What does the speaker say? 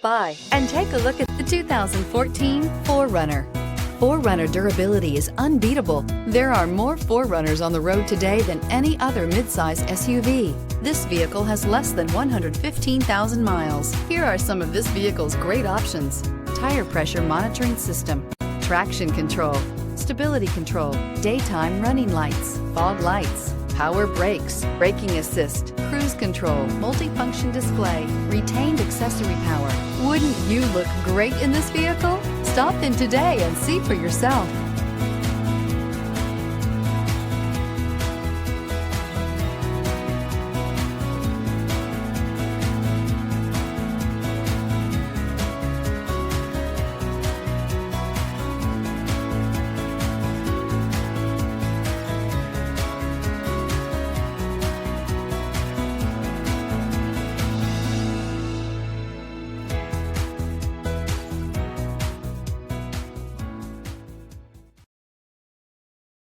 by and take a look at the 2014 4Runner. 4Runner durability is unbeatable. There are more 4Runners on the road today than any other midsize SUV. This vehicle has less than 115,000 miles. Here are some of this vehicle's great options: tire pressure monitoring system, traction control, stability control, daytime running lights, fog lights, power brakes, braking assist, cruise control, multifunction display, retained accessory power. Wouldn't you look great in this vehicle? Stop in today and see for yourself.